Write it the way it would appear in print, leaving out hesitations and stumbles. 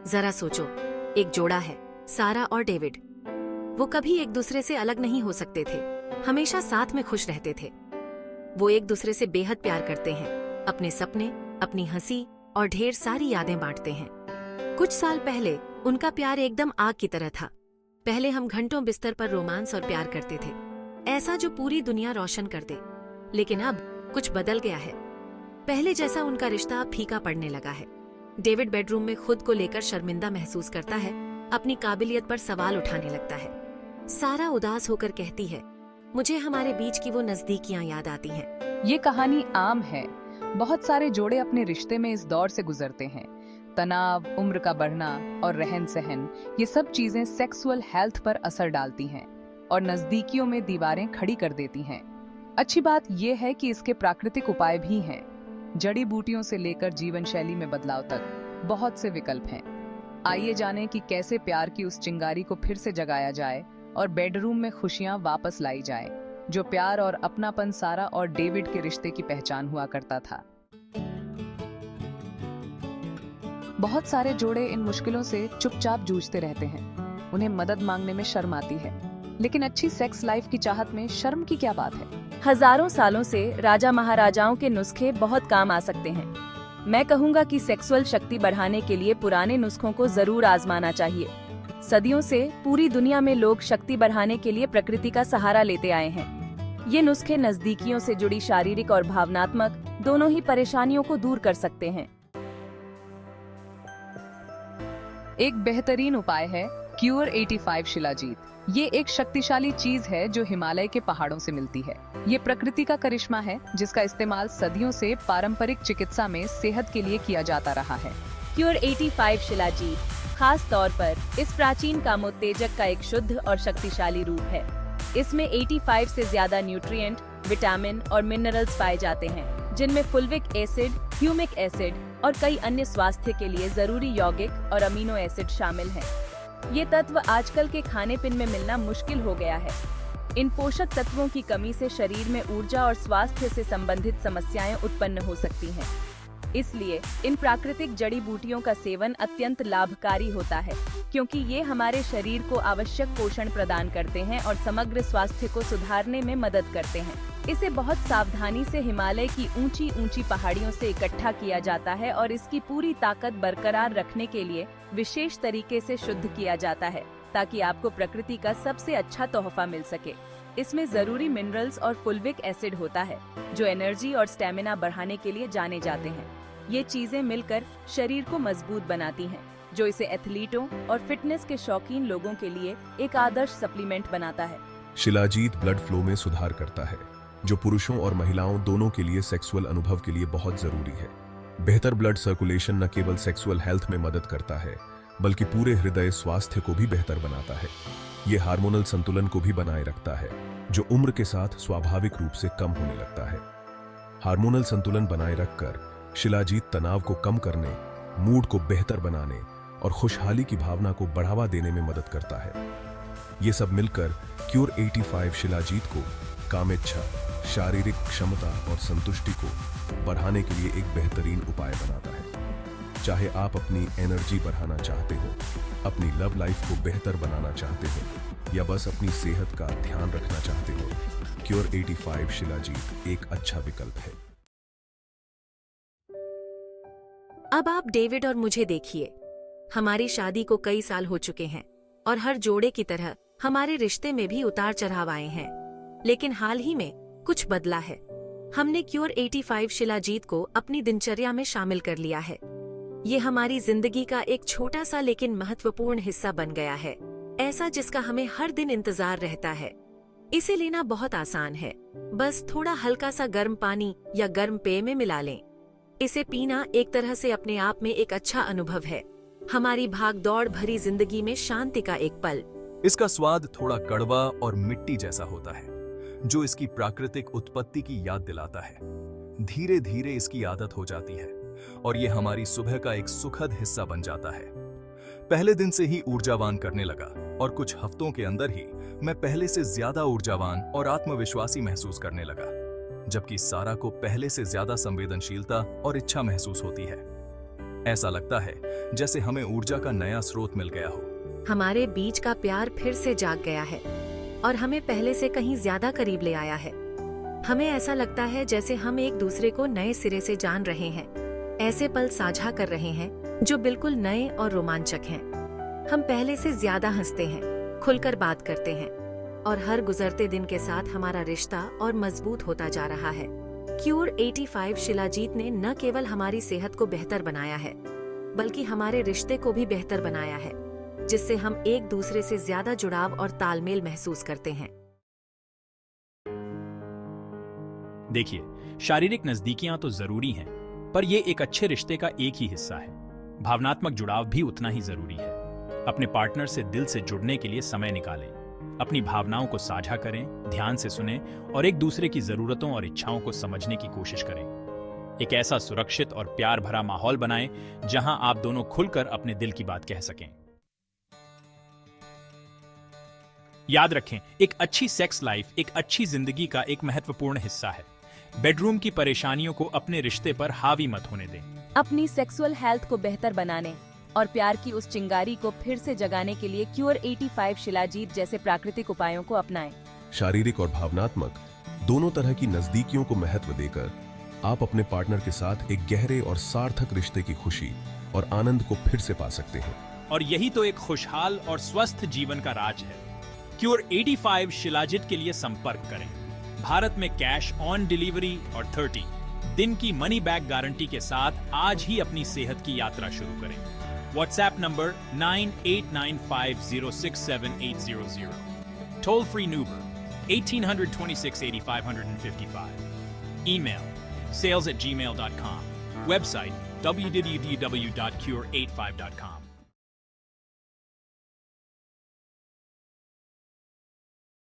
जरा सोचो, एक जोड़ा है, सारा और डेविड। वो कभी एक दूसरे से अलग नहीं हो सकते थे, हमेशा साथ में खुश रहते थे। वो एक दूसरे से बेहद प्यार करते हैं, अपने सपने, अपनी हंसी और ढेर सारी यादें बांटते हैं। कुछ साल पहले उनका प्यार एकदम आग की तरह था। पहले हम घंटों बिस्तर पर रोमांस और प्यार करते थे, ऐसा जो पूरी दुनिया रोशन कर दे। लेकिन अब कुछ बदल गया है। पहले जैसा उनका रिश्ता अब फीका पड़ने लगा है। डेविड बेडरूम में खुद को लेकर शर्मिंदा महसूस करता है, अपनी काबिलियत पर सवाल उठाने लगता है। सारा उदास होकर कहती है, मुझे हमारे बीच की वो नजदीकियां याद आती हैं। ये कहानी आम है। बहुत सारे जोड़े अपने रिश्ते में इस दौर से गुजरते हैं। तनाव, उम्र का बढ़ना और रहन सहन, ये सब चीजें सेक्सुअल हेल्थ पर असर डालती हैं और नजदीकियों में दीवारें खड़ी कर देती हैं। अच्छी बात यह है कि इसके प्राकृतिक उपाय भी हैं। जड़ी बूटियों से लेकर जीवन शैली में बदलाव तक बहुत से विकल्प हैं। आइए जानें कि कैसे प्यार की उस चिंगारी को फिर से जगाया जाए और बेडरूम में खुशियां वापस लाई जाएं, जो प्यार और अपनापन सारा और डेविड के रिश्ते की पहचान हुआ करता था। बहुत सारे जोड़े इन मुश्किलों से चुपचाप जूझते रहते हैं। उन्हें मदद मांगने में शर्म आती है, लेकिन अच्छी सेक्स लाइफ की चाहत में शर्म की क्या बात है। हजारों सालों से राजा महाराजाओं के नुस्खे बहुत काम आ सकते हैं। मैं कहूँगा कि सेक्सुअल शक्ति बढ़ाने के लिए पुराने नुस्खों को जरूर आजमाना चाहिए। सदियों से पूरी दुनिया में लोग शक्ति बढ़ाने के लिए प्रकृति का सहारा लेते आए हैं। ये नुस्खे नजदीकियों से जुड़ी शारीरिक और भावनात्मक दोनों ही परेशानियों को दूर कर सकते हैं। एक बेहतरीन उपाय है क्यूर 85 शिलाजीत। ये एक शक्तिशाली चीज है जो हिमालय के पहाड़ों से मिलती है। ये प्रकृति का करिश्मा है जिसका इस्तेमाल सदियों से पारंपरिक चिकित्सा में सेहत के लिए किया जाता रहा है। क्यूर 85 शिलाजीत खास तौर पर इस प्राचीन कामोत्तेजक का एक शुद्ध और शक्तिशाली रूप है। इसमें 85 से ज्यादा न्यूट्रिएंट, विटामिन और मिनरल्स पाए जाते हैं, जिनमें फुल्विक एसिड, ह्यूमिक एसिड और कई अन्य स्वास्थ्य के लिए जरूरी यौगिक और अमीनो एसिड शामिल हैं। ये तत्व आजकल के खाने पीने में मिलना मुश्किल हो गया है। इन पोषक तत्वों की कमी से शरीर में ऊर्जा और स्वास्थ्य से संबंधित समस्याएं उत्पन्न हो सकती हैं। इसलिए इन प्राकृतिक जड़ी बूटियों का सेवन अत्यंत लाभकारी होता है, क्योंकि ये हमारे शरीर को आवश्यक पोषण प्रदान करते हैं और समग्र स्वास्थ्य को सुधारने में मदद करते हैं। इसे बहुत सावधानी से हिमालय की ऊंची ऊंची पहाड़ियों से इकट्ठा किया जाता है और इसकी पूरी ताकत बरकरार रखने के लिए विशेष तरीके से शुद्ध किया जाता है, ताकि आपको प्रकृति का सबसे अच्छा तोहफा मिल सके। इसमें जरूरी मिनरल्स और फुल्विक एसिड होता है, जो एनर्जी और स्टेमिना बढ़ाने के लिए जाने जाते हैं। ये चीजें मिलकर शरीर को मजबूत बनाती हैं, जो इसे एथलीटों और फिटनेस के शौकीन लोगों के लिए एक आदर्श सप्लीमेंट बनाता है। शिलाजीत ब्लड फ्लो में सुधार करता है, जो पुरुषों और महिलाओं दोनों के लिए सेक्सुअल अनुभव के लिए बहुत जरूरी है। बेहतर ब्लड सर्कुलेशन न केवल सेक्सुअल हेल्थ में मदद करता है, बल्कि पूरे हृदय स्वास्थ्य को भी बेहतर बनाता है। ये हार्मोनल संतुलन को भी बनाए रखता है, जो उम्र के साथ स्वाभाविक रूप से कम होने लगता है। हार्मोनल संतुलन बनाए रखकर शिलाजीत तनाव को कम करने, मूड को बेहतर बनाने और खुशहाली की भावना को बढ़ावा देने में मदद करता है। ये सब मिलकर क्यूर 85 शिलाजीत को कामेच्छा, शारीरिक क्षमता और संतुष्टि को बढ़ाने के लिए एक बेहतरीन उपाय बनाता है। चाहे आप अपनी एनर्जी बढ़ाना चाहते हो, अपनी लव लाइफ को बेहतर बनाना चाहते हो या बस अपनी सेहत का ध्यान रखना चाहते हो, क्यूर 85 शिलाजीत एक अच्छा विकल्प है। अब आप डेविड और मुझे देखिए। हमारी शादी को कई साल हो चुके हैं और हर जोड़े की तरह हमारे रिश्ते में भी उतार चढ़ाव आए हैं। लेकिन हाल ही में कुछ बदला है। हमने क्यूर 85 शिलाजीत को अपनी दिनचर्या में शामिल कर लिया है। ये हमारी जिंदगी का एक छोटा सा लेकिन महत्वपूर्ण हिस्सा बन गया है, ऐसा जिसका हमें हर दिन इंतजार रहता है। इसे लेना बहुत आसान है, बस थोड़ा हल्का सा गर्म पानी या गर्म पेय में मिला लें। इसे पीना एक तरह से अपने आप में एक अच्छा अनुभव है, हमारी भाग दौड़ भरी जिंदगी में शांति का एक पल। इसका स्वाद थोड़ा कड़वा और मिट्टी जैसा होता है, जो इसकी प्राकृतिक उत्पत्ति की याद दिलाता है। धीरे धीरे इसकी आदत हो जाती है और ये हमारी सुबह का एक सुखद हिस्सा बन जाता है। पहले दिन से ही ऊर्जावान करने लगा और कुछ हफ्तों के अंदर ही मैं पहले से ज्यादा ऊर्जावान और आत्मविश्वासी महसूस करने लगा, जबकि सारा को पहले से ज्यादा संवेदनशीलता और इच्छा महसूस होती है। ऐसा लगता है जैसे हमें ऊर्जा का नया स्रोत मिल गया हो। हमारे बीच का प्यार फिर से जाग गया है और हमें पहले से कहीं ज्यादा करीब ले आया है। हमें ऐसा लगता है जैसे हम एक दूसरे को नए सिरे से जान रहे हैं, ऐसे पल साझा कर रहे हैं जो बिल्कुल नए और रोमांचक हैं। हम पहले से ज्यादा हंसते हैं, खुलकर बात करते हैं और हर गुजरते दिन के साथ हमारा रिश्ता और मजबूत होता जा रहा है। क्यूर 85 शिलाजीत ने न केवल हमारी सेहत को बेहतर बनाया है, बल्कि हमारे रिश्ते को भी बेहतर बनाया है, जिससे हम एक दूसरे से ज्यादा जुड़ाव और तालमेल महसूस करते हैं। देखिए, शारीरिक नजदीकियां तो जरूरी हैं, पर ये एक अच्छे रिश्ते का एक ही हिस्सा है। भावनात्मक जुड़ाव भी उतना ही जरूरी है। अपने पार्टनर से दिल से जुड़ने के लिए समय निकालें, अपनी भावनाओं को साझा करें, ध्यान से सुनें और एक दूसरे की जरूरतों और इच्छाओं को समझने की कोशिश करें। एक ऐसा सुरक्षित और प्यार भरा माहौल बनाएं जहां आप दोनों खुलकर अपने दिल की बात कह सकें। याद रखें, एक अच्छी सेक्स लाइफ एक अच्छी जिंदगी का एक महत्वपूर्ण हिस्सा है। बेडरूम की परेशानियों को अपने रिश्ते पर हावी मत होने दें। अपनी सेक्सुअल हेल्थ को बेहतर बनाने और प्यार की उस चिंगारी को फिर से जगाने के लिए क्यूर 85 शिलाजीत जैसे प्राकृतिक उपायों को अपनाएं। शारीरिक और भावनात्मक दोनों तरह की नजदीकियों को महत्व देकर आप अपने पार्टनर के साथ एक गहरे और सार्थक रिश्ते की खुशी और आनंद को फिर से पा सकते हैं। और यही तो एक खुशहाल और स्वस्थ जीवन का राज है। क्यूर 85 शिलाजीत के लिए संपर्क करें। भारत में कैश ऑन डिलीवरी और 30 दिन की मनी बैक गारंटी के साथ आज ही अपनी सेहत की यात्रा शुरू करें। WhatsApp number 9895067800, toll free number 1826-8555, email sales@gmail.com, website www.cure85.com.